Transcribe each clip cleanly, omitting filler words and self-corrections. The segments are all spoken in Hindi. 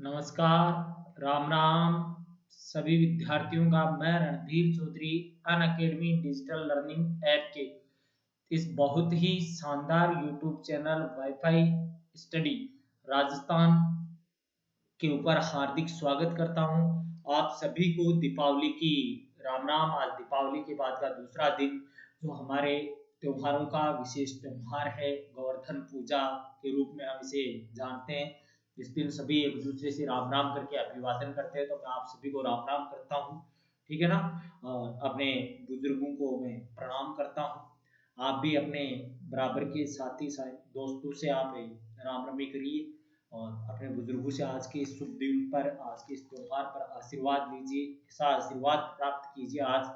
नमस्कार, राम राम सभी विद्यार्थियों का। मैं रणधीर चौधरी अन अकेडमी डिजिटल लर्निंग ऐप के इस बहुत ही शानदार YouTube channel wifi study Rajasthan के ऊपर हार्दिक स्वागत करता हूं। आप सभी को दीपावली की राम राम। आज दीपावली के बाद का दूसरा दिन जो हमारे त्योहारों का विशेष त्योहार है, गोवर्धन पूजा के रूप में हम इसे जानते हैं। इस दिन सभी एक दूसरे से राम राम करके अभिवादन करते हैं, तो मैं आप सभी को राम राम करता हूँ। ठीक है ना। और अपने बुजुर्गों को मैं प्रणाम करता हूँ। आप भी अपने बराबर के साथी दोस्तों से आप राम रमी करिए और अपने बुजुर्गों से आज के इस शुभ दिन पर, आज के इस त्योहार पर आशीर्वाद लीजिए। ऐसा आशीर्वाद प्राप्त कीजिए आज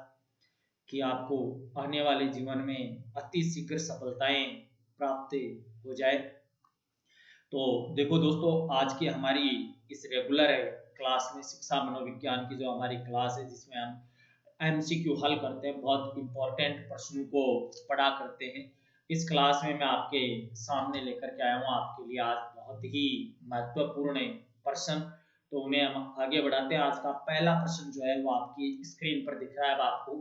कि आपको आने वाले जीवन में अति शीघ्र सफलताएं प्राप्त हो जाए। तो देखो दोस्तों, आज की हमारी इस रेगुलर क्लास में शिक्षा मनोविज्ञान की जो हमारी क्लास है, जिसमें हम एमसीक्यू हल करते हैं, बहुत इंपॉर्टेंट प्रश्नों को पढ़ा करते हैं। इस क्लास में मैं आपके सामने लेकर के आया हूँ आपके लिए आज बहुत ही महत्वपूर्ण प्रश्न। तो उन्हें हम आगे बढ़ाते हैं। आज का पहला प्रश्न जो है वो आपकी स्क्रीन पर दिख रहा है। अब आपको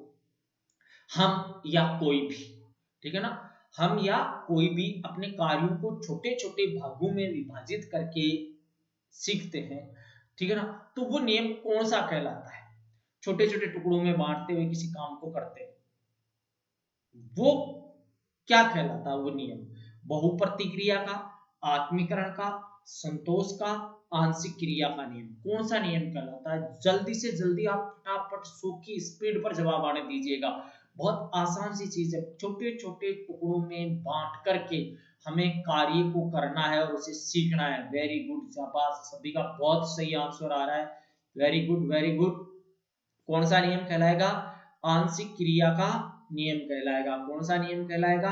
हम या कोई भी, ठीक है ना, हम या कोई भी अपने कार्यों को छोटे छोटे भागों में विभाजित करके सीखते हैं, ठीक है ना। तो वो नियम कौन सा कहलाता है? छोटे छोटे टुकड़ों में बांटते हुए किसी काम को करते हैं, वो क्या कहलाता है? वो नियम बहुप्रतिक्रिया का, आत्मीकरण का, संतोष का, आंशिक क्रिया का नियम। कौन सा नियम कहलाता है? जल्दी से जल्दी आप फटाफट 100 की स्पीड पर जवाब आने दीजिएगा। बहुत आसान सी चीज है, छोटे छोटे टुकड़ों में बांट करके हमें कार्य को करना है और उसे सीखना है। वेरी गुड, शाबाश, सभी का बहुत सही आंसर आ रहा है। Very good, very good. कौन सा नियम कहलाएगा? आंशिक क्रिया का नियम कहलाएगा। कौन सा नियम कहलाएगा?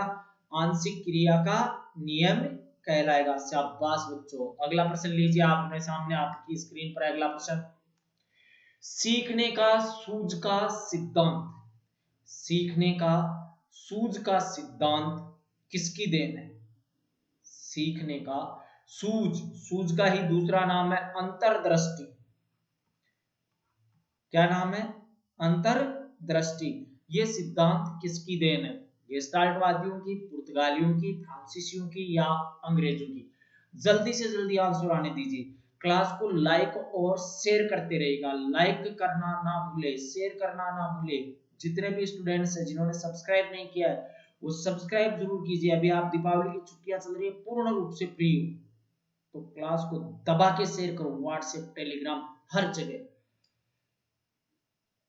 आंशिक क्रिया का नियम कहलाएगा। शाबाश बच्चों। अगला प्रश्न लीजिए आप अपने सामने, आपकी स्क्रीन पर अगला प्रश्न। सीखने का सूझ का सिद्धांत, सीखने का सूझ का सिद्धांत किसकी देन है? सीखने का सूझ, सूझ का ही दूसरा नाम है अंतर्दृष्टि। क्या नाम है? अंतर्दृष्टि। ये सिद्धांत किसकी देन है? गेस्टाल्टवादियों की, पुर्तगालियों की, फ्रांसीसियों की या अंग्रेजों की? जल्दी से जल्दी आंसर आने दीजिए। क्लास को लाइक और शेयर करते रहेगा। लाइक करना ना भूले, शेयर करना ना भूले। जितने भी स्टूडेंट्स हैं जिन्होंने सब्सक्राइब नहीं किया है, वो सब्सक्राइब जरूर कीजिए। अभी आप दीपावली की छुट्टियां चल रही है, पूर्ण रूप से फ्री हो तो क्लास को दबा के शेयर करो, व्हाट्सएप, टेलीग्राम, हर जगह।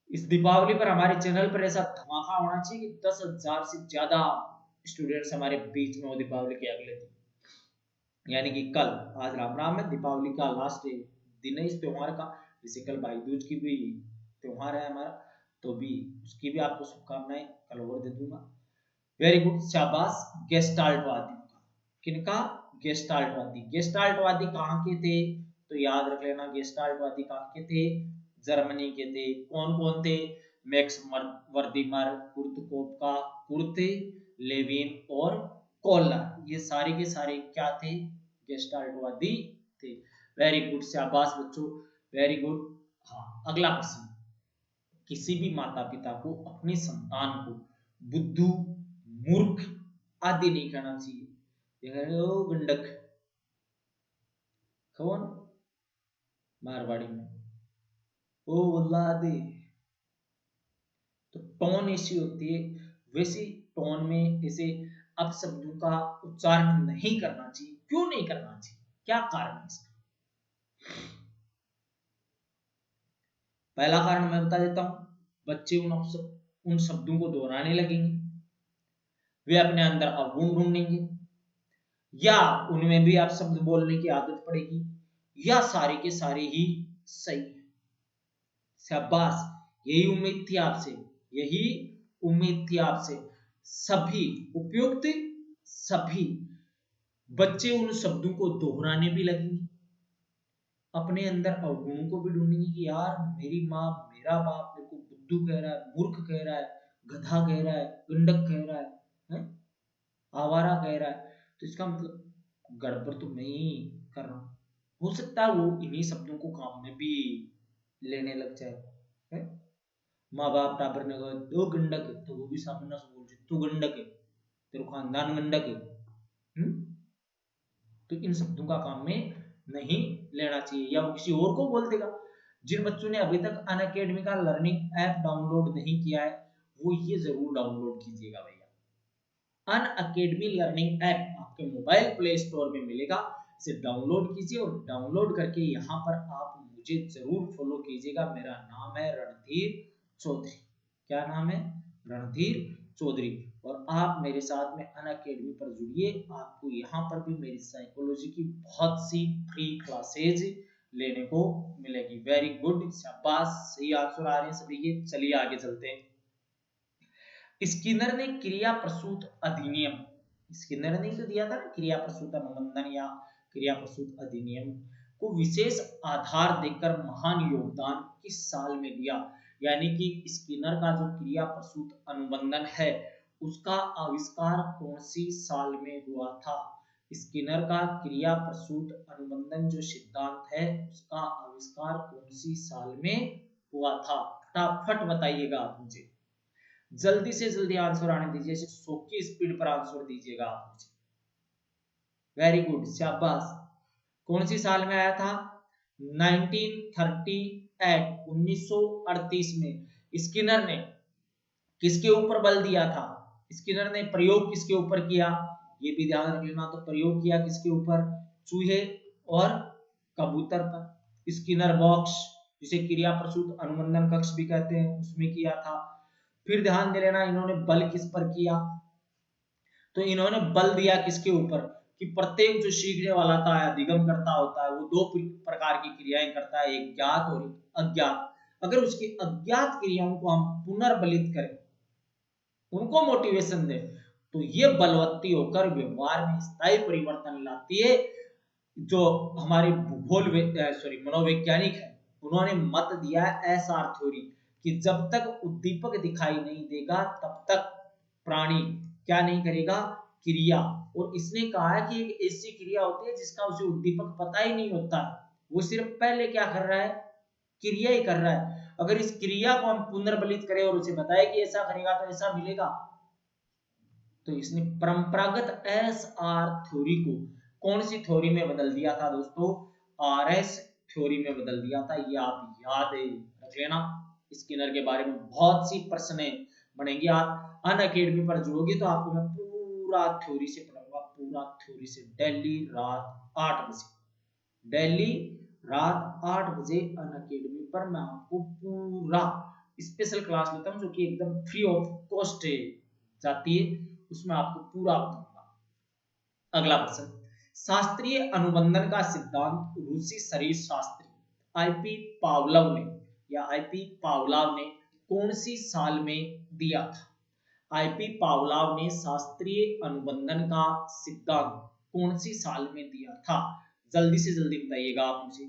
इस दीपावली पर हमारे चैनल पर ऐसा धमाका होना चाहिए कि 10,000 से ज्यादा स्टूडेंट्स हमारे बीच में हो दीपावली के अगले दिन, यानी कि कल। आज राम राम है, दीपावली का लास्ट दिन है इस त्योहार का। जैसे कल भाई दूज की भी त्योहार है हमारा, तो भी उसकी भी आपको शुभकामनाएं कल और दे दूंगा। वेरी गुड, शाबाश। गेस्टाल्टवादी का, किनका? गेस्टाल्टवादी। गेस्टाल्टवादी कहाँ के थे? तो याद रख लेना, गेस्टाल्टवादी कहाँ के थे? जर्मनी के थे। कौन कौन थे? मैक्स वर्दिमर, कुर्त कोपका, कुर्त लेविन और कोलर। ये सारे के सारे क्या थे? गेस्टाल्टवादी थे। वेरी गुड, शाबाश बच्चों, वेरी गुड। हाँ, अगला प्रश्न। किसी भी माता पिता को अपनी संतान को बुद्धू, मूर्ख आदि नहीं कहना चाहिए। ओ गंडक, कौन? मारवाड़ी में ओ औलादे। तो टोन ऐसी होती है, वैसी टोन में ऐसे अपशब्दों का उच्चारण नहीं करना चाहिए। क्यों नहीं करना चाहिए? क्या कारण है इसका? पहला कारण मैं बता देता हूं। बच्चे उन शब्दों को दोहराने लगेंगे, वे अपने अंदर अवगुण ढूंढेंगे, या उनमें भी आप शब्द बोलने की आदत पड़ेगी, या सारे के सारे ही सही है। शाबाश, यही उम्मीद थी आपसे, यही उम्मीद थी आपसे। सभी उपयुक्त, सभी बच्चे उन शब्दों को दोहराने भी लगेंगे, अपने अंदर अवगुणों को भी ढूंढेंगे कि यार मेरी माँ, मेरा बाप मेरे को बुद्धू कह रहा है, मूर्ख कह रहा है, गधा कह रहा है, गंडक कह रहा है, आवारा कह रहा है, तो इसका मतलब गड़बड़ तो मैं ही कर रहा हूँ। हो सकता है वो इन्हीं शब्दों को काम में भी लेने लग जाए है? माँ बाप टाबर ने कहा दो गंडक है, तो वो भी सामने से बोल रहे तू गंडक है, तेरे खानदान गंडक है। तो इन शब्दों का काम में नहीं लेना चाहिए, या वो किसी और को बोल देगा। जिन बच्चों ने अभी तक अनअकैडमी का लर्निंग ऐप डाउनलोड नहीं किया है वो ये जरूर डाउनलोड कीजिएगा भैया। अनअकैडमी लर्निंग ऐप आपके मोबाइल प्ले स्टोर में मिलेगा, इसे डाउनलोड कीजिए और डाउनलोड करके यहाँ पर आप मुझे जरूर फॉलो कीजिएगा। मेरा नाम है रणधीर चौधरी। क्या नाम है? रणधीर चौधरी। और आप मेरे साथ में अनअकैडमी पर जुड़िए, आपको यहाँ पर भी मेरी साइकोलॉजी की बहुत सी फ्री क्लासेज लेने को मिलेगी। वेरी गुड, शाबाश, सही आंसर आ रहे हैं सभी के। चलिए आगे चलते हैं। स्किनर ने क्रिया प्रसूत अधिनियम, स्किनर ने तो दिया था ना क्रिया प्रसूत अनुबंधन या क्रिया प्रसूत अधिनियम को विशेष आधार देकर महान योगदान किस साल में दिया? यानी कि स्किनर का जो क्रिया प्रसूत अनुबंधन है उसका आविष्कार कौन सी साल में हुआ था? स्किनर का क्रिया प्रसूत अनुबंधन जो सिद्धांत है उसका आविष्कार कौन सी साल में हुआ था? फटाफट बताइएगा आप मुझे, जल्दी से जल्दी आंसर आने दीजिए, 100 की स्पीड पर आंसर दीजिएगा आप मुझे। वेरी गुड, शाबाश। कौन सी साल में आया था? 1938, 1938 में। स्किनर ने किसके ऊपर बल दिया था? स्किनर ने प्रयोग किसके ऊपर किया? ये भी ध्यान रख लेना। तो प्रयोग किया किसके ऊपर? चूहे और कबूतर पर। स्किनर बॉक्स, जिसे क्रिया प्रसूत अनुबंधन कक्ष भी कहते हैं, उसमें किया था। फिर ध्यान दे लेना इन्होंने बल किस पर किया? तो इन्होंने बल दिया किसके ऊपर कि प्रत्येक जो सीखने वाला था या अधिगम करता होता है वो दो प्रकार की क्रियाएं करता है, एक ज्ञात और एक अज्ञात। अगर उसकी अज्ञात क्रियाओं को हम पुनर्बलित करें, उनको मोटिवेशन दें, तो ये बलवत्ती होकर व्यवहार में स्थायी परिवर्तन लाती है। जो हमारे भूगोल मनोवैज्ञानिक है उन्होंने मत दिया है एसआर थ्योरी कि जब तक उद्दीपक दिखाई नहीं देगा तब तक प्राणी क्या नहीं करेगा? क्रिया। और इसने कहा है कि एक ऐसी क्रिया होती है जिसका उसे उद्दीपक पता ही नहीं होता, वो सिर्फ पहले क्या कर रहा है? क्रिया ही कर रहा है। अगर इस क्रिया को हम पुनर्बलित करें और उसे बताए कि ऐसा करेगा तो ऐसा मिलेगा, तो इसने परंपरागत एस आर थ्योरी को कौन सी थ्योरी में बदल दिया था दोस्तों? आर एस थ्योरी में बदल दिया था। ये आप याद रख लेना। स्किनर के बारे में बहुत सी प्रश्न बनेंगी। आप अनअकैडमी पर जुड़ोगे तो आपको मैं पूरा थ्योरी से पढ़ाऊंगा, पूरा थ्योरी से। डेली रात 8 बजे, डेली रात 8 बजे अनअकैडमी पर मैं आपको पूरा स्पेशल क्लास लेता हूँ जो कि एकदम फ्री ऑफ कॉस्ट जाती है, उसमें आपको पूरा बताऊंगा। अगला प्रश्न, शास्त्रीय अनुबंधन का सिद्धांत रूसी शरीर शास्त्री आईपी पावलोव ने कौन सी साल में दिया था? आईपी पावलोव ने शास्त्रीय अनुबंधन का सिद्धांत कौन सी साल में दिया था? जल्दी से जल्दी बताइएगा आप मुझे,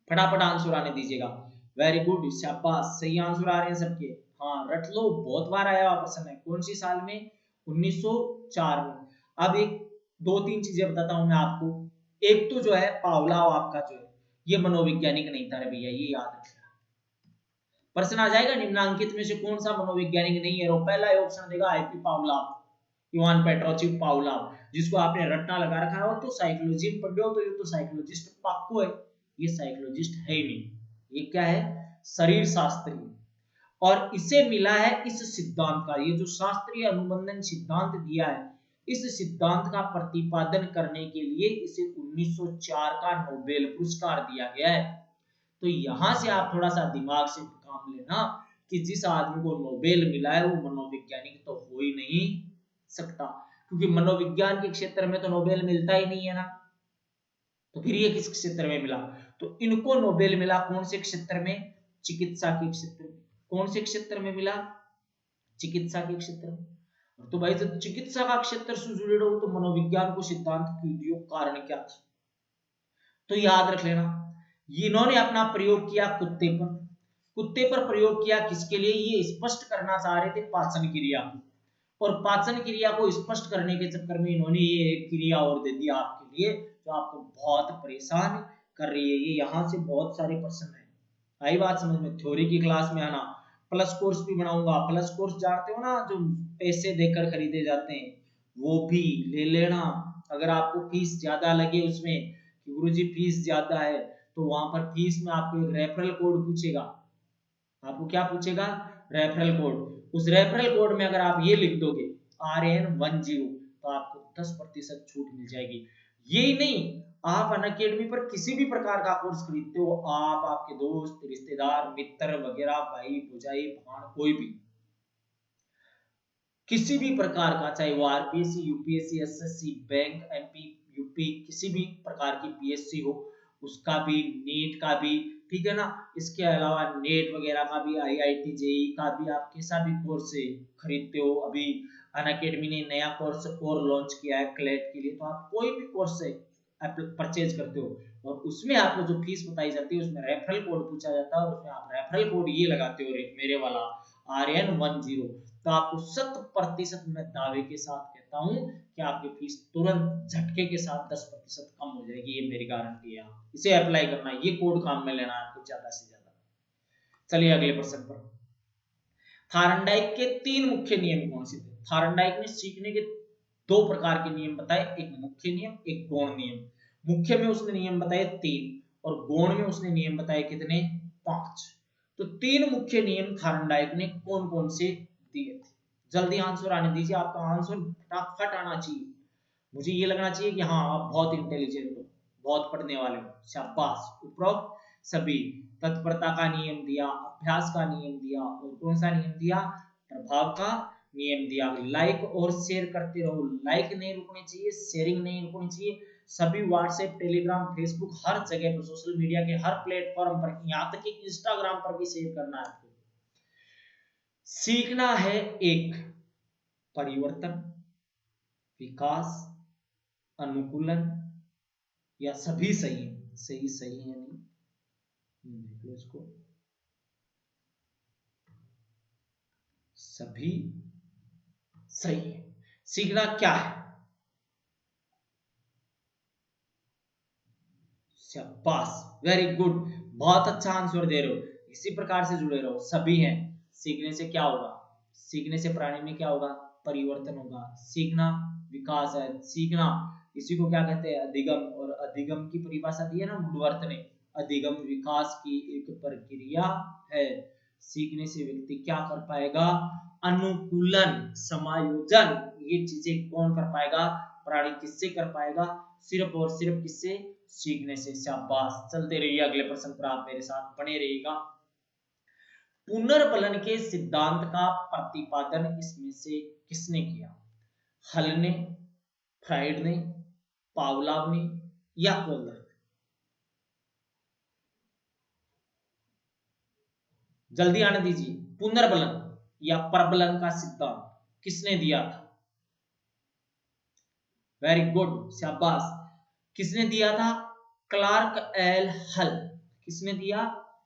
फटाफट आंसर आने दीजिएगा। वेरी गुड, शाबाश, सही आंसर आ रहे हैं सबके। हाँ रट लो, बहुत बार आया हुआ प्रश्न है। कौन सी साल में? 1904 में। अब एक दो तीन चीजें बताता हूं मैं आपको। एक तो जो है पावलोव आपका जो है ये मनोवैज्ञानिक नहीं था रे भैया, ये याद रखना। प्रश्न आ जाएगा निम्नांकित में से कौन सा मनोवैज्ञानिक नहीं है, और पहला ऑप्शन देगा IP Pavlov, Ivan Petrovich Pavlov, जिसको आपने रट्टा लगा रखा है। और तो साइकोलॉजी में पढ़ रहे हो तो ये तो साइकोलॉजिस्ट पक्को है, ये साइकोलॉजिस्ट है ही नहीं, ये क्या है? शरीर शास्त्री। और इसे मिला है इस सिद्धांत का, ये जो शास्त्रीय अनुबंधन सिद्धांत दिया है, इस सिद्धांत का प्रतिपादन करने के लिए इसे 1904 का नोबेल पुरस्कार दिया गया है। तो यहां से आप थोड़ा सा दिमाग से काम लेना कि जिस आदमी को नोबेल मिला है वो मनोवैज्ञानिक तो हो ही नहीं सकता, क्योंकि मनोविज्ञान के क्षेत्र में तो नोबेल मिलता ही नहीं है ना। तो फिर ये किस क्षेत्र में मिला? तो इनको नोबेल मिला कौन से क्षेत्र में? चिकित्सा के क्षेत्र में। कौन से क्षेत्र में मिला? चिकित्सा के क्षेत्र में। तो भाई जब चिकित्सा का क्षेत्र से जुड़े रहो तो मनोविज्ञान को सिद्धांत क्यों दियो, कारण क्या था? तो याद रख लेना, इन्होंने अपना प्रयोग किया कुत्ते पर। कुत्ते पर प्रयोग किया किसके लिए? ये स्पष्ट करना चाह रहे थे पाचन क्रिया को। और पाचन क्रिया को स्पष्ट करने के चक्कर में इन्होंने ये एक क्रिया और दे दी आपके लिए जो आपको बहुत परेशान कर रही है। ये यहाँ से बहुत सारे प्रश्न है। आई बात समझ में? थ्योरी की क्लास में आना। प्लस कोर्स भी बनाऊंगा। प्लस कोर्स जानते हो ना, जो पैसे देकर खरीदे जाते हैं, वो भी ले लेना। अगर आपको फीस ज्यादा लगे उसमें कि गुरुजी फीस ज्यादा है, तो वहां पर फीस में आपको एक रेफरल कोड पूछेगा। आपको क्या पूछेगा? Referral code. उस रेफरल कोड में अगर आप ये लिख दोगे RN10, तो आपको 10% छूट मिल जाएगी। यही नहीं, आप अनअकैडमी पर किसी भी प्रकार का कोर्स खरीदते हो, आप, आपके दोस्त, रिश्तेदार, मित्र वगैरह, भाई भौजाई, भाण, कोई भी किसी भी प्रकार का, चाहे वो RPSC, UPSC, SSC, bank, MP, UP, किसी भी प्रकार की पीएससी हो, उसका भी, नीट का भी, ठीक है ना। इसके अलावा नेट वगैरह का भी, आईआईटी जेई का भी, आप कैसा भी कोर्स खरीदते हो। अभी अनअकैडमी ने नया कोर्स और लॉन्च किया है क्लेट के लिए, तो आप कोई भी कोर्स परचेज करते हो और उसमें आपको जो फीस बताई जाती है उसमें रेफरल कोड पूछा जाता है और उसमें आप रेफरल कोड ये लगाते हो, मेरे वाला RN10, तो आपको 100% मैं दावे के साथ कहता हूँ कि आपकी फीस तुरंत झटके के साथ 10% कम हो जाएगी। ये मेरी गारंटी है। इसे अप्लाई करना, ये कोड काम में लेना है आपको ज्यादा से ज्यादा। चलिए अगले प्रश्न पर। थार्नडाइक के 3 मुख्य नियम कौन से थे? थार्नडाइक ने सीखने के 2 प्रकार के नियम बताए, एक मुख्य नियम, एक गौण नियम। मुख्य में उसने नियम बताए 3 और गौण में उसने नियम बताए कितने? 5। तो 3 मुख्य नियम थार्नडाइक ने कौन कौन से दिए थे? जल्दी आंसर आने दीजिए, आपका आंसर फटाफट आना चाहिए। मुझे ये लगना चाहिए कि हाँ आप बहुत इंटेलिजेंट हो, बहुत पढ़ने वाले हो। शाबाश। उपरोक्त सभी, तत्परता का नियम दिया, अभ्यास का नियम दिया और कौन सा नियम दिया? प्रभाव का नियम दिया। लाइक और शेयर करते रहो, लाइक नहीं रुकनी चाहिए, शेयरिंग नहीं रुकनी चाहिए। सभी व्हाट्सएप, टेलीग्राम, फेसबुक, हर जगह पर, सोशल मीडिया के हर प्लेटफॉर्म पर, यहाँ तक कि इंस्टाग्राम पर भी शेयर करना है आपको। सीखना है एक परिवर्तन, विकास, अनुकूलन, या सभी सही है? सही सही है नहीं, देख लो इसको। सभी सही है। सीखना क्या है? शाबाश, वेरी गुड, बहुत अच्छा आंसर दे रहे हो। इसी प्रकार से जुड़े रहो। सभी हैं। सीखने से क्या होगा? सीखने से प्राणी में क्या होगा? परिवर्तन होगा। सीखना विकास है। सीखना, इसी को क्या कहते हैं? अधिगम। और अधिगम की परिभाषा दी है ना वुडवर्थ ने। अधिगम विकास की एक प्रक्रिया है। सीखने से व्यक्ति क्या कर पाएगा? अनुकूलन, समायोजन, ये चीजें कौन कर पाएगा? प्राणी। किससे कर पाएगा? सिर्फ और सिर्फ किससे? सीखने से। शाबाश। चलते रहिए अगले प्रश्न पर, आप मेरे साथ बने रहिएगा। पुनर्बलन के सिद्धांत का प्रतिपादन इसमें से किसने किया? हल ने, फ्राइड ने, पावलाव ने, या कोहलर? जल्दी आने दीजिए। पुनर्बलन या प्रबलन का सिद्धांत किसने दिया था? वेरी गुड, शाबाश। किसने दिया था? क्लार्क एल हल। किसने दिया?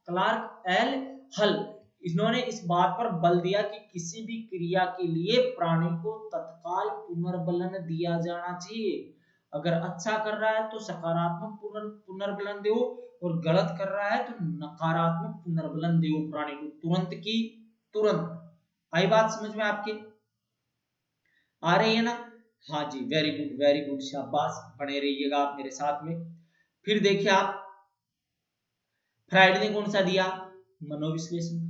क्लार्क एल हल। इन्होंने इस बात पर बल दिया कि किसी भी क्रिया के लिए प्राणी को तत्काल पुनर्बलन दिया जाना चाहिए। अगर अच्छा कर रहा है तो सकारात्मक पुनर्बलन दो, और गलत कर रहा है तो नकारात्मक पुनर्बलन दो प्राणी को, तुरंत की तुरंत। आई बात समझ में आपके? आ रही है ना? हाँ जी, वेरी गुड, वेरी गुड, शाबाश। बने रहिएगा आप मेरे साथ में। फिर देखिए आप, फ्राइड ने कौन सा दिया? मनोविश्लेषण।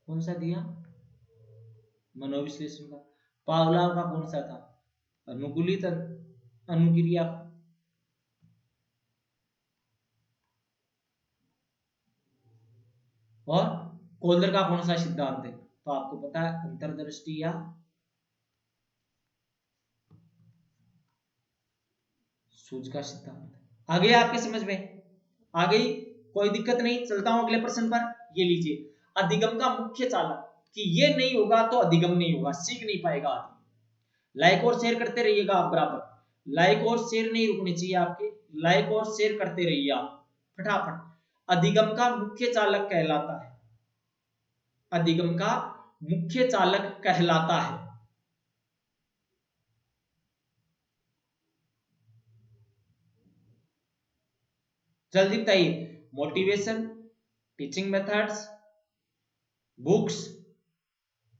कौन सा दिया? मनोविश्लेषण का। पावलाव का कौन सा था? अनुकूलित अनुक्रिया। और कोहलर का कौन सा सिद्धांत है? तो आपको पता है, अंतर्दृष्टि या सूझ का सिद्धांत। आ गया आपके समझ में? आ गई? कोई दिक्कत नहीं। चलता हूं अगले प्रश्न पर। ये लीजिए, अधिगम का मुख्य चालक, कि ये नहीं होगा तो अधिगम नहीं होगा, सीख नहीं पाएगा आदमी। लाइक और शेयर करते रहिएगा आप बराबर। लाइक और शेयर नहीं रुकनी चाहिए आपके। लाइक और शेयर करते रहिए आप फटाफट। अधिगम का मुख्य चालक कहलाता है, अधिगम का मुख्य चालक कहलाता है? जल्दी बताइए। मोटिवेशन, टीचिंग मेथड्स, बुक्स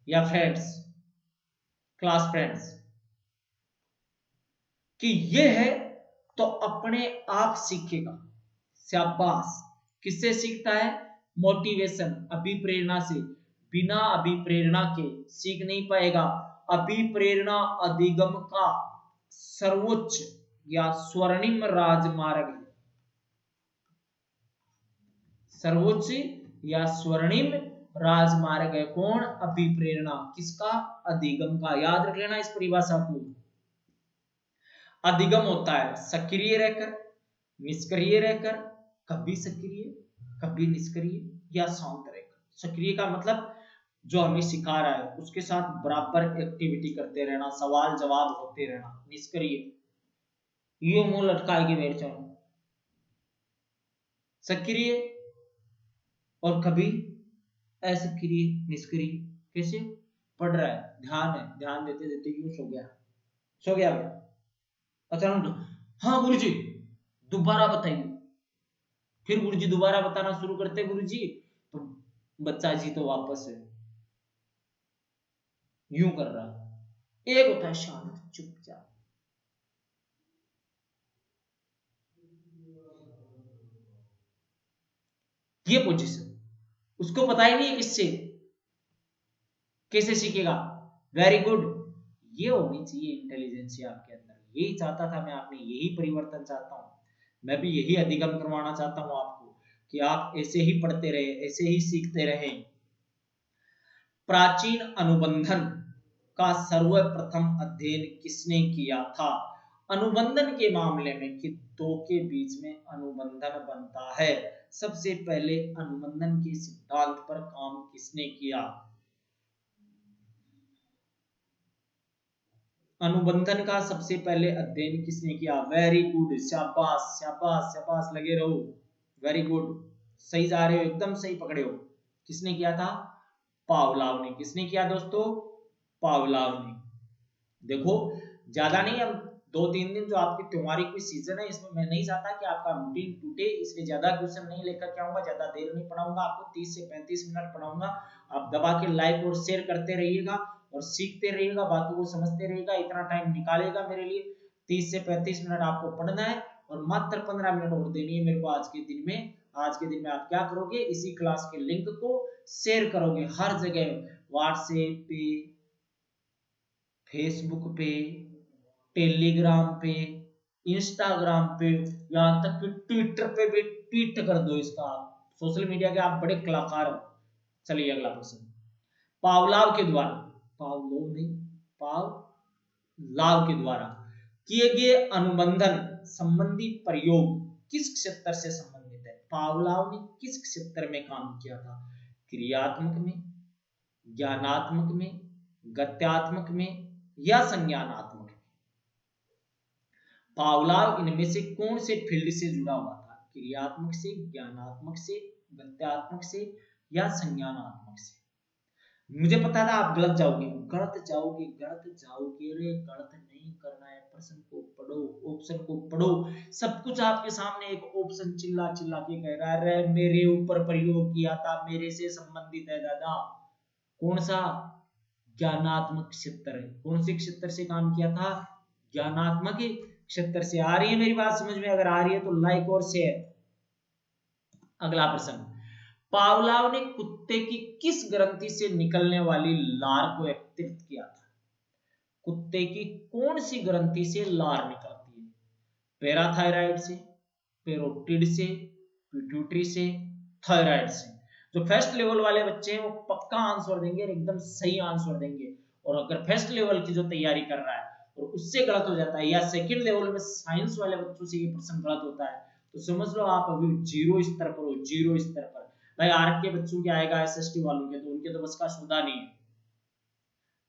या फ्रेंड्स, क्लास फ्रेंड्स? कि ये है तो अपने आप सीखेगा। शाबाश। किससे सीखता है? मोटिवेशन, अभिप्रेरणा से। बिना अभिप्रेरणा के सीख नहीं पाएगा। अभिप्रेरणा अधिगम का सर्वोच्च या स्वर्णिम राजमार्ग है। सर्वोच्च या स्वर्णिम राजमार्ग है कौन? अभिप्रेरणा। किसका? अधिगम का। याद रख लेना इस परिभाषा को। अधिगम होता है सक्रिय रहकर, निष्क्रिय रहकर, कभी सक्रिय कभी निष्क्रिय या शांत रहकर। सक्रिय का मतलब जो हमें सिखा रहा है उसके साथ बराबर एक्टिविटी करते रहना, सवाल जवाब होते रहना। निष्क्रिय ये मुंह लटका के बैठ जाओ। सक्रिय और कभी असक्रिय, निष्क्रिय। कैसे? पढ़ रहा है, ध्यान है, ध्यान देते देते यूं सो गया। सो गया भैया। अचानक हाँ गुरुजी दोबारा बताइए। फिर गुरुजी दोबारा बताना शुरू करते गुरुजी, तो बच्चा जी तो वापस है यूं कर रहा। एक होता है शांत चुपचाप। ये पोजीशन उसको पता ही नहीं है किससे कैसे सीखेगा। Very good. ये होनी चाहिए इंटेलिजेंस आपके अंदर। यही चाहता था मैं, आपने यही परिवर्तन चाहता हूं। मैं भी यही अधिगम करवाना चाहता हूं आपको कि आप ऐसे ही पढ़ते रहे, ऐसे ही सीखते रहे। प्राचीन अनुबंधन का सर्वप्रथम अध्ययन किसने किया था? अनुबंधन के मामले में कि दो के बीच में अनुबंधन बनता है, सबसे पहले अनुबंधन के सिद्धांत पर काम किसने किया? अनुबंधन का सबसे पहले अध्ययन किसने किया? Very good. शाबाश शाबाश शाबाश, लगे रहो। Very good. सही जा रहे हो, एकदम सही पकड़े हो। किसने किया था? पावलाव ने। किसने किया दोस्तों? पावलाव ने। देखो ज्यादा नहीं, हम 2-3 दिन जो आपकी त्योहारी की सीजन है इसमें मैं नहीं चाहता कि आपका रूटीन टूटे, इसलिए ज्यादा क्वेश्चन नहीं लेकर के आऊंगा, ज्यादा देर नहीं पढ़ाऊंगा आपको। 30 से 35 मिनट पढ़ाऊंगा। आप दबा के लाइक और शेयर करते रहिएगा और सीखते रहिएगा, बातों को समझते रहिएगा। इतना टाइम निकालेगा मेरे लिए। 30 से 35 मिनट आपको पढ़ना है और मात्र 15 मिनट और देनी है मेरे को आज के दिन में। आज के दिन में आप क्या करोगे? इसी क्लास के लिंक को शेयर करोगे हर जगह, व्हाट्सएप पे, फेसबुक पे, टेलीग्राम पे, इंस्टाग्राम पे, यहाँ तक कि ट्विटर पे भी ट्वीट कर दो इसका। सोशल मीडिया के आप बड़े कलाकार हो। चलिए अगला प्रश्न। पावलाव के द्वारा, पावलोव नहीं, पावलाव के द्वारा किए गए अनुबंधन संबंधी प्रयोग किस क्षेत्र से संबंधित है? पावलाव ने किस क्षेत्र में काम किया था? क्रियात्मक में, ज्ञानात्मक में, गत्यात्मक में या संज्ञानात्मक में? पावलाव इनमें से कौन से फील्ड से जुड़ा हुआ था? क्रियात्मक से, ज्ञानात्मक से, गत्यात्मक से या संज्ञानात्मक से? मुझे पता था आप गलत जाओगे, गलत जाओगे, गलत जाओगे। रे गलत नहीं करना है। प्रश्न को पढ़ो, ऑप्शन को पढ़ो। सब कुछ आपके सामने एक ऑप्शन चिल्ला चिल्ला के कह रहा है रे मेरे ऊपर प्रयोग किया था, मेरे से संबंधित है दादा। कौन सा? ज्ञानात्मक क्षेत्र है। कौन से क्षेत्र से काम किया था? ज्ञानात्मक क्षेत्र से। आ रही है मेरी बात समझ में? अगर आ रही है तो लाइक और शेयर। अगला प्रश्न। पावलाव ने कुत्ते की किस ग्रंथि से निकलने वाली लार को एकत्रित किया था? कुत्ते की कौन सी ग्रंथि से लार निकलती है? पैराथायराइड से, पेरोटिड से, पिट्यूटरी से, थायराइड से? जो फर्स्ट लेवल वाले बच्चे हैं वो पक्का आंसर देंगे, एकदम सही आंसर देंगे। और अगर फर्स्ट लेवल की जो तैयारी कर रहा है और उससे गलत हो जाता है, या सेकंड लेवल में साइंस वाले बच्चों से ये प्रश्न गलत होता है, तो समझ लो आप अभी जीरो स्तर पर हो, जीरो स्तर पर। भाई आर्ट के बच्चों के आएगा, एसएसटी वालों के तो उनके तो बस का सौदा नहीं है,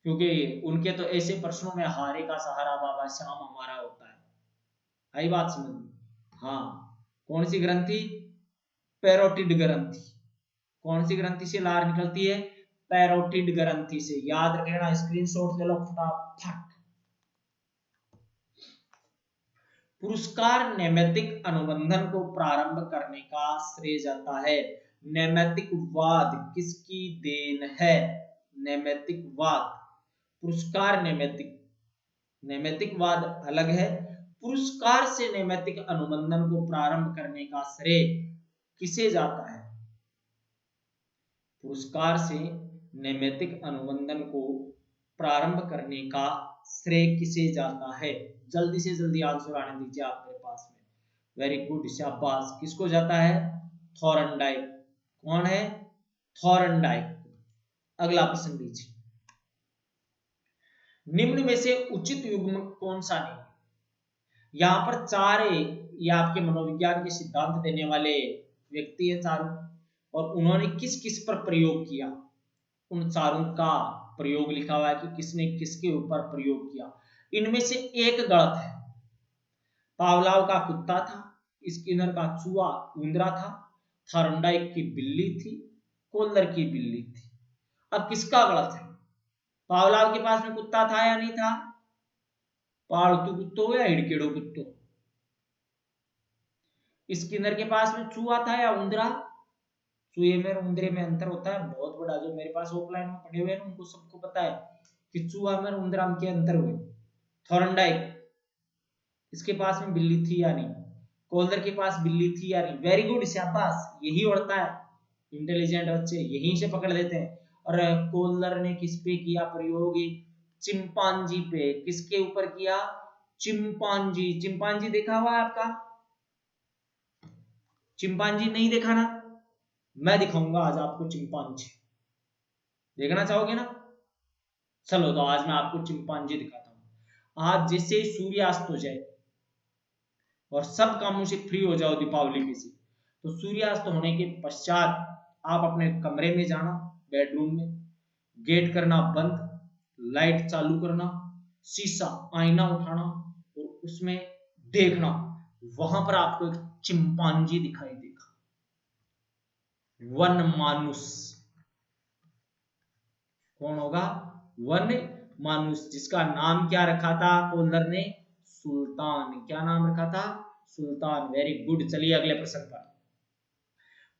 क्योंकि उनके तो ऐसे प्रश्नों में हारे का सहारा बाबा श्याम हमारा होता है। आई बात समझ में? हाँ। कौन सी ग्रंथि? पैरोटिड ग्रंथि। कौन सी ग्रंथि से लार निकलती है? पैरोटिड ग्रंथि से। याद रखना, स्क्रीनशॉट ले लो फटाफट। पुरस्कार नैमित्तिक अनुबंधन को प्रारंभ करने का श्रेय जाता है। नैमित्तिकवाद किसकी देन है? नैमित्तिकवाद, पुरस्कार नैमित्तिकवाद अलग है। पुरस्कार से नैमित्तिक अनुबंधन को प्रारंभ करने का श्रेय किसे जाता है? पुरस्कार से नैमित्तिक अनुबंधन को प्रारंभ करने का श्रेय किसे जाता है? जल्दी से जल्दी आंसर आने दीजिए आप मेरे पास में। वेरी गुड, शाबाश। किसको जाता है? थॉर्नडाइक। कौन है? थॉर्नडाइक। अगला प्रश्न लीजिए। निम्न में से उचित युग्म कौन सा नहीं? यहां पर चार ये आपके मनोविज्ञान के सिद्धांत देने वाले व्यक्ति है चारों, और उन्होंने किस किस पर प्रयोग किया, उन चारों का प्रयोग लिखा हुआ है कि किसने किसके ऊपर प्रयोग किया। इनमें से एक गलत है। पावलाव का कुत्ता था, स्किनर का चूहा उंदरा था, थॉर्नडाइक की बिल्ली थी, कोल्लर की बिल्ली थी। अब किसका गलत है? पावलाव के पास में कुत्ता था या नहीं था? पालतू कुत्तों या हिड़केड़ो कुत्तों? स्किनर के पास में चूहा था या उंदरा? चूहे में और उंदरे में अंतर होता है बहुत बड़ा। जो मेरे पास ऑफलाइन में पढ़े हुए हैं उनको सबको पता है कि चूहा में और उंदरा में क्या अंतर हुए। थॉर्नडाइक, इसके पास में बिल्ली थी या नहीं? कोल्लर के पास बिल्ली थी या नहीं? वेरी गुड, शाबाश। यही होता है, इंटेलिजेंट बच्चे यहीं से पकड़ लेते हैं। और कोल्लर ने किस पे किया प्रयोग? चिंपांजी पे। किसके ऊपर किया? चिंपांजी। चिंपांजी देखा हुआ है आपका? चिंपांजी नहीं देखा ना? मैं दिखाऊंगा आज आपको चिंपांजी। देखना चाहोगे ना? चलो तो आज मैं आपको चिंपांजी दिखाता हूं। आज जैसे सूर्यास्त हो जाए और सब कामों से फ्री हो जाओ दीपावली की से, तो सूर्यास्त होने के पश्चात आप अपने कमरे में जाना, बेडरूम में गेट करना बंद, लाइट चालू करना, शीशा आईना उठाना और उसमें देखना, वहां पर आपको एक चिंपांजी दिखाई देगा। वन मानुस। कौन होगा? वन मानुस, जिसका नाम क्या रखा था कोल्लर ने? सुल्तान। क्या नाम रखा था? सुल्तान। Very good. चलिए अगले प्रश्न पर।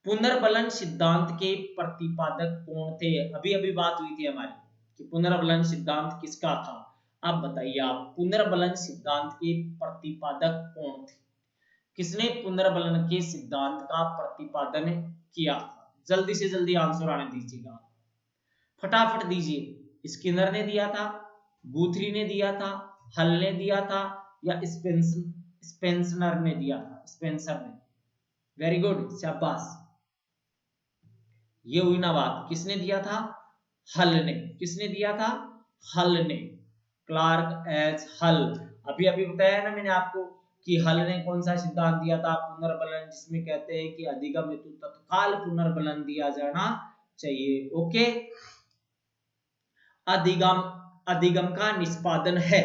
पुनर्बलन सिद्धांत के प्रतिपादक कौन थे? अभी अभी बात हुई थी हमारी कि पुनर्बलन सिद्धांत किसका था। अब बताइए आप, पुनर्बलन सिद्धांत के प्रतिपादक कौन थे? किसने पुनर्बलन के सिद्धांत का प्रतिपादन किया था? जल्दी से जल्दी आंसर आने दीजिएगा, फटाफट दीजिए। स्किनर ने दिया था, गुथरी ने दिया था, हल ने दिया था, या स्पेंसर ने दिया था? स्पेंसर ने। वेरी गुड, शाबाश। ये हुई ना बात। किसने दिया था? हल ने। किसने दिया था? हल ने। क्लार्क एच हल। अभी अभी बताया ना मैंने आपको कि हल ने कौन सा सिद्धांत दिया था? पुनर्बलन, जिसमें कहते हैं कि अधिगम हेतु तत्काल पुनर्बलन दिया जाना चाहिए। ओके। अधिगम, अधिगम का निष्पादन है,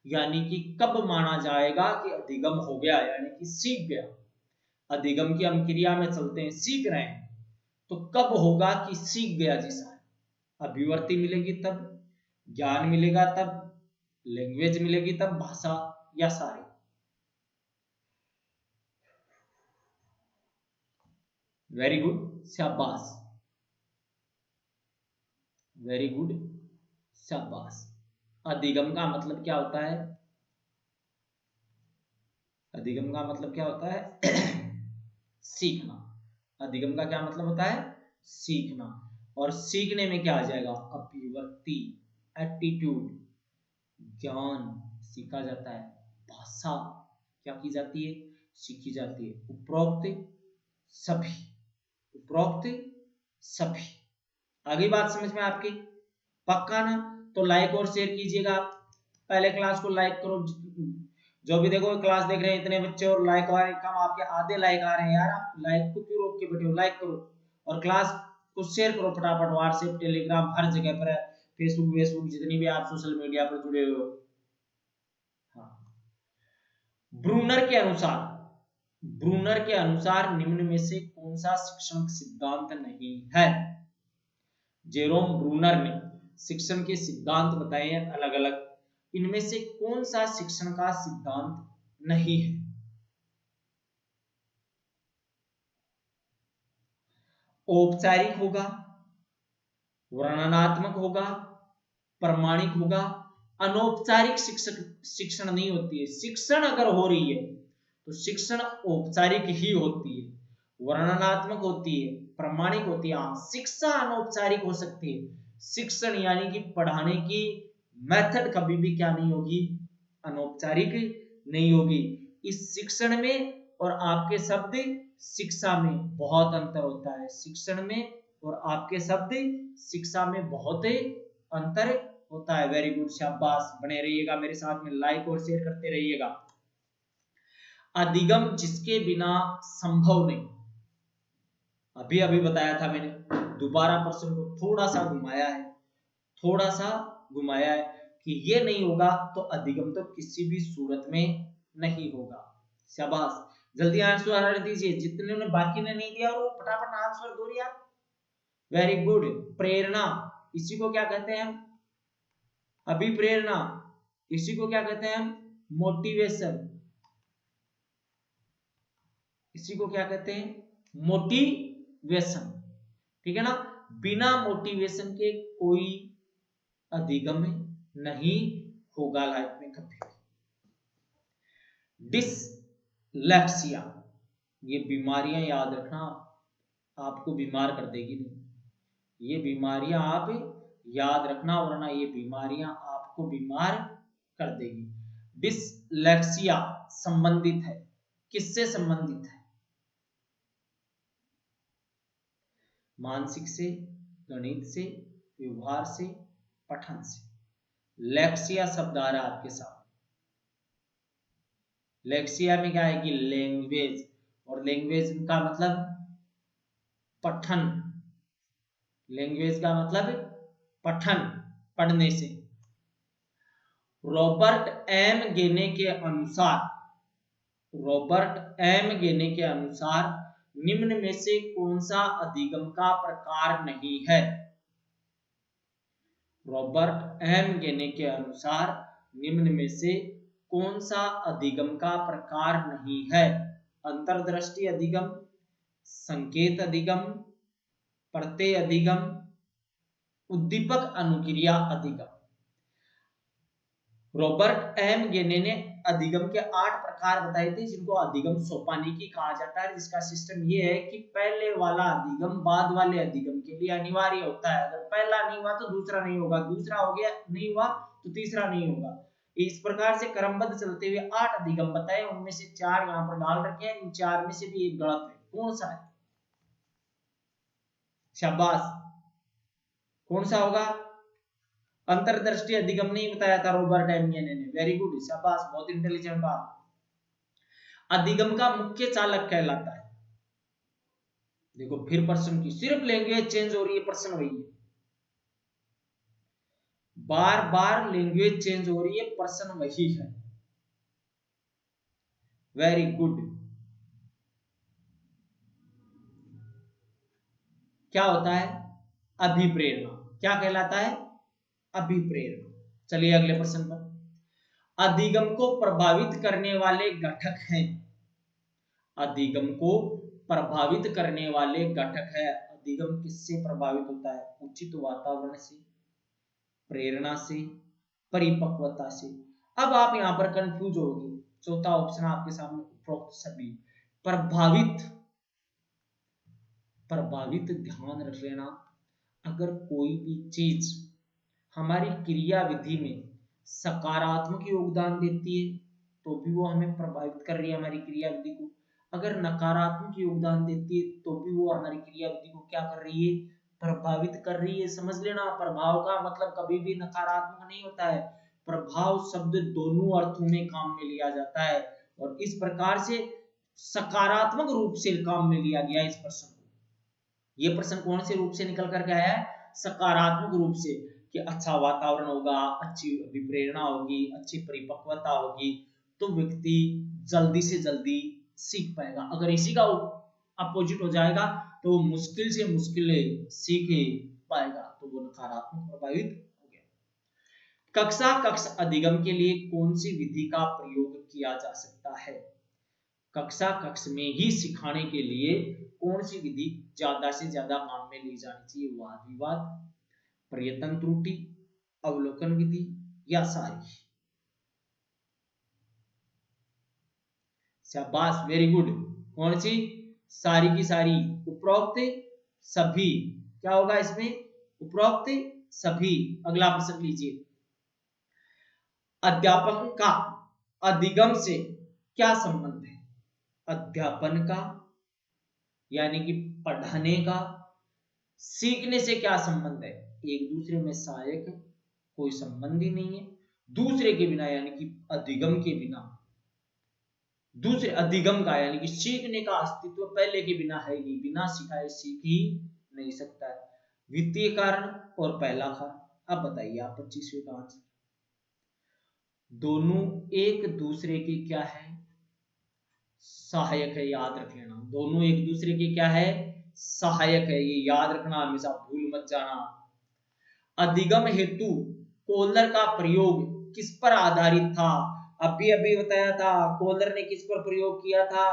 यानी कि कब माना जाएगा कि अधिगम हो गया, यानी कि सीख गया। अधिगम की हम क्रिया में चलते हैं, सीख रहे हैं, तो कब होगा कि सीख गया जैसा है? अभिवर्ती मिलेगी तब, ज्ञान मिलेगा तब, लैंग्वेज मिलेगी तब, भाषा, या सारे? वेरी गुड, शाबाश। वेरी गुड, शाबाश। अधिगम का मतलब क्या होता है? अधिगम का मतलब क्या होता है? सीखना। अधिगम का क्या मतलब होता है? सीखना। और सीखने में क्या आ जाएगा? अभिव्यक्ति, एटीट्यूड, ज्ञान सीखा जाता है, भाषा क्या की जाती है? सीखी जाती है। उपरोक्त सभी, उपरोक्त सभी। आगे बात समझ में आपकी? पक्का ना? तो लाइक और शेयर कीजिएगा। पहले क्लास को लाइक करो। जो भी देखो क्लास देख रहे हैं इतने बच्चे, और लाइक वाले कम, आपके आधे लाइक आ रहे हैं यार। आप लाइक को क्यों रोक के बैठे हो? लाइक करो और क्लास को शेयर करो फटाफट। व्हाट्सएप, टेलीग्राम, हर जगह पर है। फेसबुक, जितनी भी आप सोशल मीडिया पर जुड़े हुए हो। हाँ। ब्रूनर के अनुसार, ब्रूनर के अनुसार निम्न में से कौन सा शिक्षण सिद्धांत नहीं है? जेरोम ब्रूनर ने शिक्षण के सिद्धांत बताए हैं अलग अलग। इनमें से कौन सा शिक्षण का सिद्धांत नहीं है? औपचारिक होगा, वर्णनात्मक होगा, प्रमाणिक होगा। अनौपचारिक शिक्षक शिक्षण नहीं होती है। शिक्षण अगर हो रही है तो शिक्षण औपचारिक ही होती है, वर्णनात्मक होती है, प्रमाणिक होती है। हाँ, शिक्षा अनौपचारिक हो सकती है। शिक्षण यानी कि पढ़ाने की मेथड कभी भी क्या नहीं होगी? अनौपचारिक नहीं होगी। इस शिक्षण में और आपके शब्द शिक्षा में बहुत अंतर होता है। शिक्षण में और आपके शब्द शिक्षा में बहुत अंतर होता है। वेरी गुड, शाबाश, बने रहिएगा मेरे साथ में, लाइक और शेयर करते रहिएगा। अधिगम जिसके बिना संभव नहीं। अभी अभी बताया था मैंने, दोबारा प्रश्न को थोड़ा सा घुमाया है, थोड़ा सा घुमाया है कि ये नहीं होगा तो अधिगम तो किसी भी सूरत में नहीं होगा। शाबाश, जल्दी आंसर दीजिए, जितने ने बाकी ने नहीं दिया वो फटाफट आंसर दो यार। वेरी गुड, प्रेरणा, इसी को क्या कहते हैं हम? अभिप्रेरणा, इसी को क्या कहते हैं हम? मोटिवेशन, इसी को क्या कहते हैं? मोटिवेशन। ठीक है ना? बिना मोटिवेशन के कोई अधिगम नहीं होगा लाइफ में कभी। डिसलेक्सिया, ये बीमारियां याद रखना, आपको बीमार कर देगी नहीं। ये बीमारियां आप याद रखना, वरना ये बीमारियां आपको बीमार कर देगी। डिसलेक्सिया संबंधित है, किससे संबंधित है? मानसिक से, गणित से, व्यवहार से, पठन से। लेक्सिया शब्द आ रहा है आपके सामने। लेक्सिया में क्या है कि लैंग्वेज, और लैंग्वेज का मतलब पठन। लैंग्वेज का मतलब पठन, पढ़ने से। रॉबर्ट एम गेने के अनुसार, रॉबर्ट एम गेने के अनुसार निम्न में से कौन सा अधिगम का प्रकार नहीं है? रॉबर्ट एम गेने के अनुसार निम्न में से कौन सा अधिगम का प्रकार नहीं है? अंतर्दृष्टि अधिगम, संकेत अधिगम, प्रत्यय अधिगम, उद्दीपक अनुक्रिया अधिगम। रॉबर्ट एम गेने ने अधिगम के 8 प्रकार बताए थे, जिनको अधिगम सोपानिकी कहा जाता है। जिसका सिस्टम ये है कि पहले वाला अधिगम बाद वाले अधिगम के लिए अनिवार्य होता है। अगर पहला नहीं हुआ तो दूसरा नहीं होगा, दूसरा हो गया नहीं हुआ तो तीसरा नहीं होगा। इस प्रकार से क्रमबद्ध चलते हुए 8 अधिगम बताए, उनमें से 4 यहाँ पर डाल रखे हैं। इन 4 में से भी एक गलत है। कौन सा है? शाबाश, कौन सा होगा? अंतर्दृष्टि अधिगम नहीं बताया था रॉबर्ट एम गेने ने। वेरी गुड, शाबाश, बहुत इंटेलिजेंट आप। अधिगम का मुख्य चालक कहलाता है। देखो फिर प्रश्न की सिर्फ लैंग्वेज चेंज हो रही है, प्रश्न वही है। बार बार लैंग्वेज चेंज हो रही है, प्रश्न वही है। Very good. क्या होता है? अभिप्रेरणा। क्या कहलाता है? अभिप्रेरणा। चलिए अगले प्रश्न पर। अधिगम को प्रभावित करने वाले घटक हैं। अधिगम को प्रभावित करने वाले घटक है। अधिगम किससे प्रभावित होता है? उचित वातावरण से, प्रेरणा से, परिपक्वता से। अब आप यहां पर कंफ्यूज होगे। चौथा ऑप्शन आपके सामने, उपरोक्त सभी। प्रभावित, प्रभावित ध्यान रख लेना, अगर कोई भी चीज हमारी क्रिया विधि में सकारात्मक योगदान देती है तो भी वो हमें प्रभावित कर रही है, हमारी क्रिया विधि को। अगर नकारात्मक योगदान देती है तो भी वो हमारी क्रिया विधि को क्या कर रही है? प्रभावित कर रही है। समझ लेना, प्रभाव का मतलब कभी भी नकारात्मक नहीं होता है। प्रभाव शब्द दोनों अर्थों में काम में लिया जाता है, और इस प्रकार से सकारात्मक रूप से काम में लिया गया इस प्रश्न को। ये प्रश्न कौन से रूप से निकल कर गया है? सकारात्मक रूप से, कि अच्छा वातावरण होगा, अच्छी विप्रेरणा होगी, अच्छी परिपक्वता होगी, तो व्यक्ति जल्दी से जल्दी सीख पाएगा। अगर इसी का अपोजिट हो जाएगा तो मुश्किल से मुश्किल सीख पाएगा। तो वो नकारात्मक प्रभावित हो गया। कक्षा कक्ष अधिगम के लिए कौन सी विधि का प्रयोग किया जा सकता है? कक्षा कक्ष में ही सिखाने के लिए कौन सी विधि ज्यादा से ज्यादा काम में ली जानी चाहिए? वाद विवाद, प्रयत्न त्रुटि, अवलोकन विधि या सारी? शाबाश, वेरी गुड। कौन सी? सारी की सारी। उपरोक्त सभी, क्या होगा इसमें? उपरोक्त सभी। अगला प्रश्न लीजिए। अध्यापन का अधिगम से क्या संबंध है? अध्यापन का यानी कि पढ़ाने का सीखने से क्या संबंध है? एक दूसरे में सहायक है, कोई संबंध ही नहीं है। दूसरे के बिना यानी कि अधिगम के बिना, दूसरे अधिगम का यानी कि सीखने का अस्तित्व पहले के बिना है नहीं, बिना सिखाए सीख ही नहीं सकता है। द्वितीय कारण और पहला कारण। अब बताइए आप 25वें का आंसर। दोनों एक दूसरे के क्या है? सहायक है, याद रख लेना। दोनों एक दूसरे के क्या है? सहायक है, ये याद रखना, हमेशा भूल मत जाना। अधिगम हेतु कोलर का प्रयोग किस पर आधारित था? अभी अभी बताया था, कोलर ने किस पर प्रयोग किया था?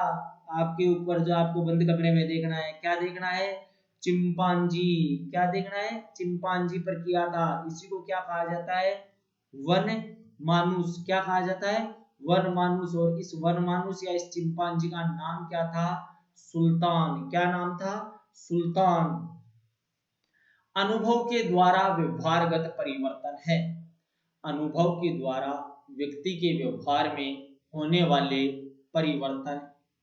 आपके ऊपर जो आपको बंद कमरे में देखना है, क्या देखना है? चिंपांजी। क्या देखना है? चिंपांजी पर किया था। इसी को क्या कहा जाता है? वन मानुस। क्या कहा जाता है? वन मानुस। और इस वन मानुस या इस चिंपांजी का नाम क्या था? सुल्तान। क्या नाम था? सुल्तान। अनुभव के द्वारा व्यवहारगत परिवर्तन है। अनुभव के द्वारा व्यक्ति के व्यवहार में होने वाले परिवर्तन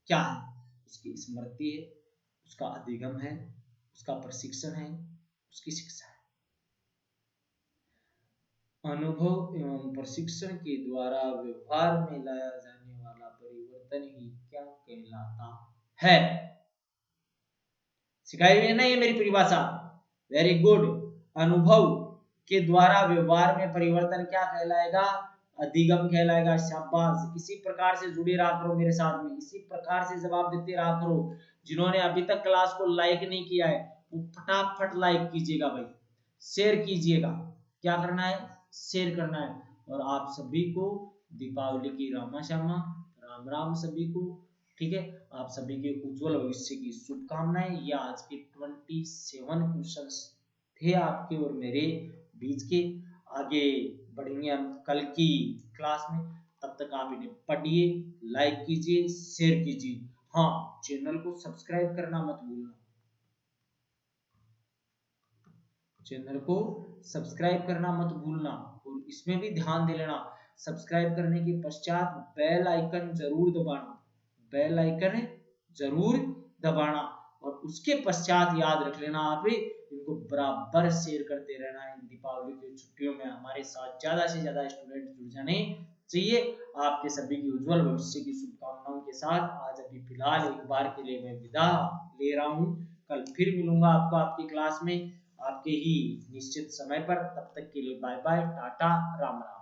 क्या है? उसकी स्मृति है, उसका अधिगम है, उसका प्रशिक्षण है, उसकी शिक्षा है। अनुभव एवं प्रशिक्षण के द्वारा व्यवहार में लाया जाने वाला परिवर्तन ही क्या कहलाता है? सिखाई हुई है ना ये मेरी परिभाषा? Very good. अनुभव के द्वारा व्यवहार में परिवर्तन क्या कहलाएगा? अधिगम कहलाएगा। शाबाश। इसी प्रकार से जुड़े रहा करो मेरे साथ में, इसी प्रकार से जवाब देते रहा करो। जिन्होंने अभी तक क्लास को लाइक नहीं किया है वो फटाफट लाइक कीजिएगा भाई, शेयर कीजिएगा। क्या करना है? शेयर करना है। और आप सभी को दीपावली की रामा श्यामा, राम राम सभी को। ठीक है, आप सभी के उज्जवल भविष्य की शुभकामनाएं। ये आज के 27 क्वेश्चंस थे आपके और मेरे बीच के। आगे बढ़ेंगे हम कल की क्लास में। तब तक आप इन्हें पढ़िए, लाइक कीजिए, शेयर कीजिए। हाँ, चैनल को सब्सक्राइब करना मत भूलना। चैनल को सब्सक्राइब करना मत भूलना। और इसमें भी ध्यान दे लेना, सब्सक्राइब करने के पश्चात बेल आइकन जरूर दबाना। बेल आइकन जरूर दबाना। और उसके पश्चात याद रख लेना, आप इनको बराबर शेयर करते रहना। इन दीपावली की छुट्टियों में हमारे साथ ज्यादा से ज्यादा स्टूडेंट जुड़ जाने चाहिए। आपके सभी की उज्जवल भविष्य की शुभकामनाओं के साथ आज अभी फिलहाल एक बार के लिए मैं विदा ले रहा हूँ। कल फिर मिलूंगा आपको आपकी क्लास में, आपके ही निश्चित समय पर। तब तक के लिए बाय बाय, टाटा, राम राम।